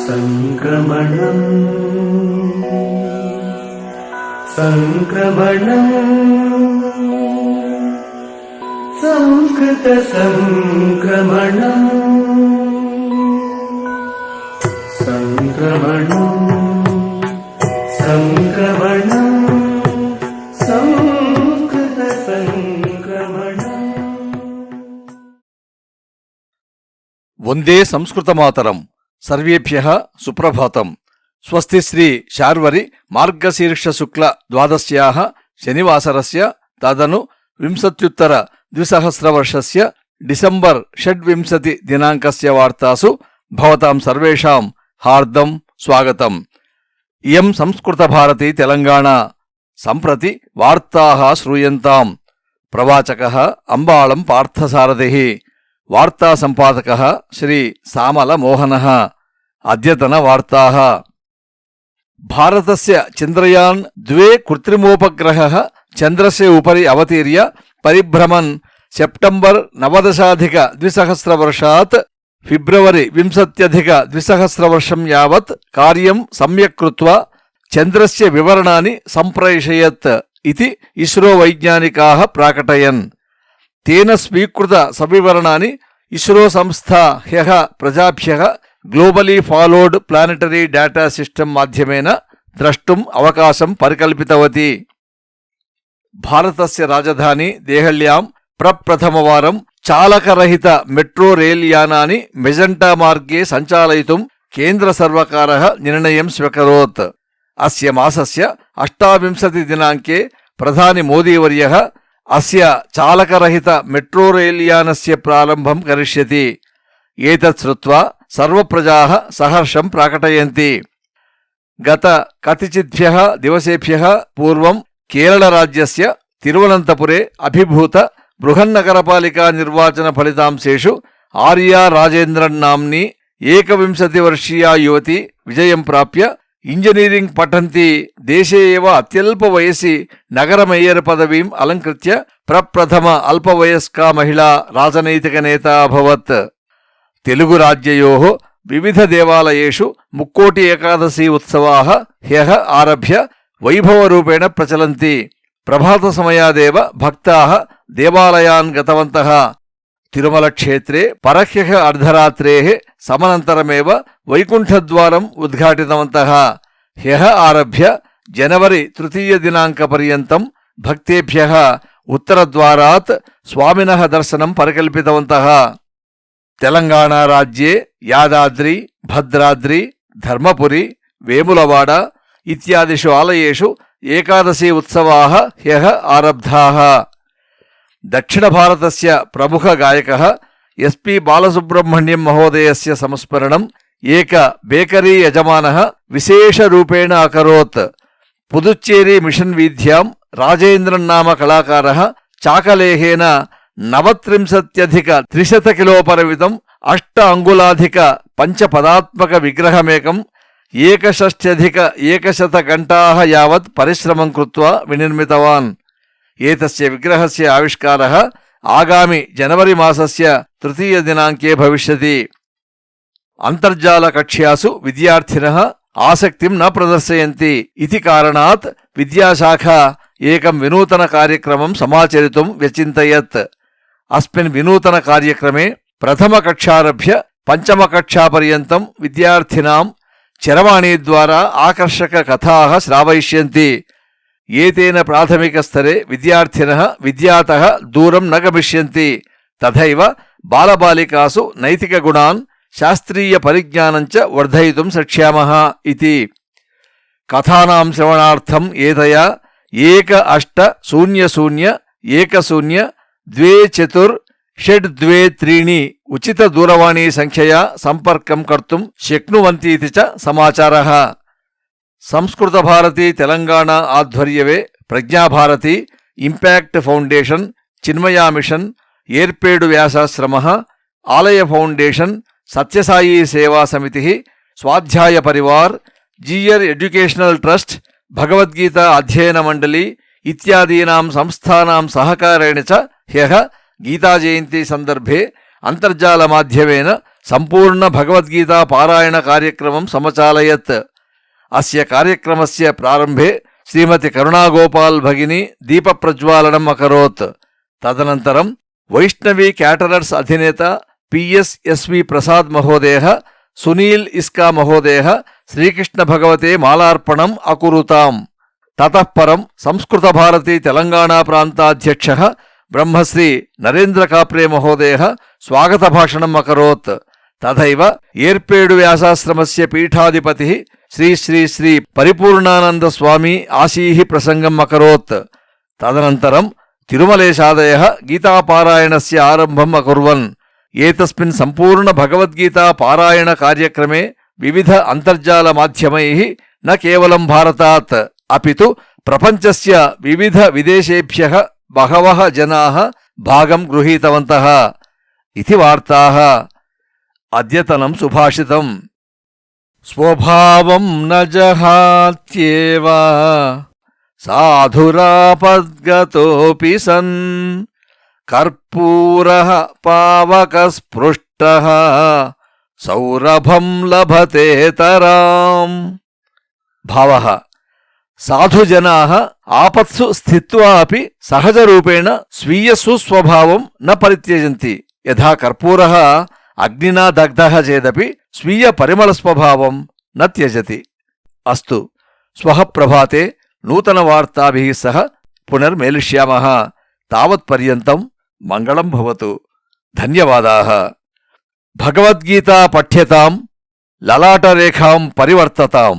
సంక్రమణం సంక్రమణం సంస్కృత సంక్రమణం సంక్రమణం సంక్రమణం సంస్కృత సంక్రమణం. వందే సంస్కృతమాతరం. సర్వేభ్యః సుప్రభాతం. స్వస్తి శ్రీ శార్వరి మార్గశీర్ష శుక్ల ద్వాదశ్యాః శనివాసరస్య తదను 20-20 వర్షస్య డిసెంబర్ 26 దినాంకస్య వార్తాసు భవతాం సర్వేషాం హార్దం స్వాగతం. ఇయం సంస్కృత భారతి తెలంగాణ. సంప్రతి వార్తాః శ్రూయంతాం. ప్రవాచకః అంబాళం పార్థసారథిః. వార్తా సంపాదకః శ్రీ సామల మోహనః. అద్యతన వార్తాః. భారతస్య చంద్రయాన్ 2 కృత్రిమోపగ్రహः చంద్రస్య ఉపరి అవతీర్య పరిభ్రమన్ సెప్టెంబర్ 19-20 వర్షాత్ ఫిబ్రవరి 20-20 వర్షం యావత్ కార్యం సమ్యక్ కృత్వా చంద్రస్య వివరణాని సంప్రేషయత్ ఇతి ఇస్రో వైజ్ఞానికాః ప్రాకటయన్. తేన స్వీకృత సవివరణాని ఇస్రో సంస్థా హ్యః ప్రజాభ్యః globally followed planetary data system మాధ్యమేన ద్రష్టుం అవకాశం పరికల్పితవతి. భారతస్య రాజధాని దేహళ్యాం ప్రప్రథమవారం చాలకరహిత మెట్రో రైల్ యానాని మెజెంటా మార్గే సంచాలయితుం కేంద్ర సర్వకారః నిర్ణయం స్వీకరోత్. అస్య మాసస్య 28 దినాంకే ప్రధాని మోదీవర్యః అస్య చాలకరహిత మెట్రో రైల్ యానస్య ప్రారంభం కరిష్యతి. ఏతత్ శ్రుత్వా సర్వప్రజాః సహర్షం ప్రాకటయంతి. గత కతిచిద్భ్యః దివసేభ్యః పూర్వం కేరళరాజ్యస్య తిరువనంతపురే అభిభూత బృహన్నగరపాలికా నిర్వాచన ఫలితాంశేషు ఆర్యా రాజేంద్రన్ నామ్ని 21 వర్షీయా యువతి విజయం ప్రాప్య ఇంజనీరింగ్ పఠంతి దేశే ఏవ అత్యల్ప వయసి నగర మేయర్ పదవీం అలంకృత్య ప్రప్రథమ అల్పవయస్కా మహిళా రాజనైతిక నేత అభవత్. తెలుగు రాజ్యయోః వివిధ దేవాలయేషు ముక్కోటి ఏకాదశి ఉత్సవాః హ్యః ఆరభ్య వైభవరూపేణ ప్రచలంతి. ప్రభాత సమయాదేవ భక్తాః దేవాలయాన్ గతవంతః. తిరుమల క్షేత్రే పరహ్యః అర్ధరాత్రేః సమనంతరమేవ వైకుంఠద్వారం ఉద్ఘాటితవంతః. హ్యః ఆరభ్య జనవరి 3 దినాంక పర్యంతం భక్తేభ్యః ఉత్తరద్వారాత్ స్వామినః దర్శనం పరికల్పితవంతః. తెలంగాణ రాజ్యే యాదాద్రి, భద్రాద్రి, ధర్మపురి, వేములవాడ ఇత్యాదిషు ఆలయేషు ఏకాదశి ఉత్సవాః హ్యః ఆరబ్ధాః. దక్షిణ భారతస్య ప్రముఖ గాయకः ఎస్పి బాలసుబ్రహ్మణ్యం మహోదయస్య సంస్మరణం ఏక బేకరీ యజమానः విశేషరూపేణ అకరోత్. పుదుచ్చేరి మిషన్ వీథ్యాం రాజేంద్రన్ నామ కళాకారः చాకలేహేన 39,300 కిలోపరిమితం 8 అంగుళాధిక పంచపదాత్మక విగ్రహమేకం 61,100 గంటాः యావత్ పరిశ్రమం కృత్వా వినిర్మితవాన్. ఏతస్య విగ్రహస్య ఆవిష్కారः ఆగామి జనవరి మాసస్య 3 దినాంకే భవిష్యతి. అంతర్జాల కక్ష్యాసు విద్యార్థినः ఆసక్తిం న ప్రదర్శయంతి ఇతి కారణాత్ విద్యాశాఖ ఏకం వినూతన కార్యక్రమం సమాచరితుం వ్యచింతయత్. అస్మిన్ వినూతన కార్యక్రమే ప్రథమ కక్షారభ్య పంచమ కక్షాపర్యంతం విద్యార్థినాం చరవాణీ ద్వారా ఆకర్షక కథాః శ్రావయిష్యంతి. ఏతేన ప్రాథమిక స్తరే విద్యార్థినः విద్యాతః దూరం న గమిష్యంతి. తథైవ బాలబాలికాసు నైతిక గుణాన్ శాస్త్రీయ పరిజ్ఞానంచ వర్ధయితుం శక్ష్యామః ఇతి. కథానాం శ్రవణార్థం ఏతయా 1-800-10-24-623 ఉచిత దూరవాణీ సంఖ్యయా సంపర్కం కర్తుం శక్నువంతీతి చ సమాచారః. సంస్కృత భారతి తెలంగాణ ఆధ్వర్యవే Prajnabharati, impact foundation, Chinmaya mission, Erpedu వ్యాసాశ్రమః, Alaya foundation, Sathya Sai Seva Samithi, Swadhyaya Parivar, Jeeyar educational trust, Bhagavadgita Adhyayana Mandali ఇత్యాదీనాం సంస్థానాం సహకారేణ చ హ్యః గీతా జయంతి సందర్భే అంతర్జాల మాధ్యమేన సంపూర్ణ భగవద్గీతా పారాయణ కార్యక్రమం సమచాలయత్. అస్య కార్యక్రమస్య ప్రారంభే శ్రీమతి కరుణాగోపాల్ భగిని దీపప్రజ్వాలనం అకరోత్. తదనంతరం వైష్ణవీ క్యాటరర్స్ అధినేత పిఎస్ఎస్వి ప్రసాద్ మహోదయ, సునీల్ ఇస్కా మహోదయ శ్రీకృష్ణ భగవతే మాలార్పణం అకురుతాం. తతః పరం సంస్కృత భారతీ తెలంగాణా ప్రాంతాధ్యక్ష బ్రహ్మశ్రీ నరేంద్ర కాప్రే మహోదయ స్వాగత భాషణం అకరోత్. తథైవ ఏర్పేడు వ్యాసాశ్రమస్య పీఠాధిపతి శ్రీ శ్రీ శ్రీ పరిపూర్ణానంద స్వామి ఆశీః ప్రసంగం అకరోత్. తదనంతరం తిరుమలేశాదయః గీతాపారాయణస్య ఆరంభం అకుర్వన్. ఏతస్మిన్ సంపూర్ణ భగవద్గీతా పారాయణ కార్యక్రమే వివిధ అంతర్జాల మాధ్యమైః న కేవలం భారతాత్ అపితు ప్రపంచస్య వివిధ విదేశేభ్యః బహవః జనాః భాగం గృహీతవంతః ఇతి వార్తాః. అద్యతనం సుభాషితం. స్వభావం న జహాత్యేవ సాధురాపద్గతోపి సన్ కర్పూరః పావకస్పృష్టః సౌరభం లభతేతరాం. భావః సాధుజనాః ఆపత్సు స్థిత్వా అపి సహజరూపేణ స్వీయ సుస్వభావం న పరిత్యజంతి. యథా కర్పూరః అగ్నినా దగ్ధః చేదపి స్వీయ పరిమళస్వభావం న త్యజతి. అస్తు. శ్వః ప్రభాతే నూతనవార్తాభిः సహ పునర్మేలిష్యామः. తావత్పర్యంతం మంగళం భవతు. ధన్యవాదాः. భగవద్గీతా పఠ్యతాం, లలాటరేఖాం పరివర్తతాం.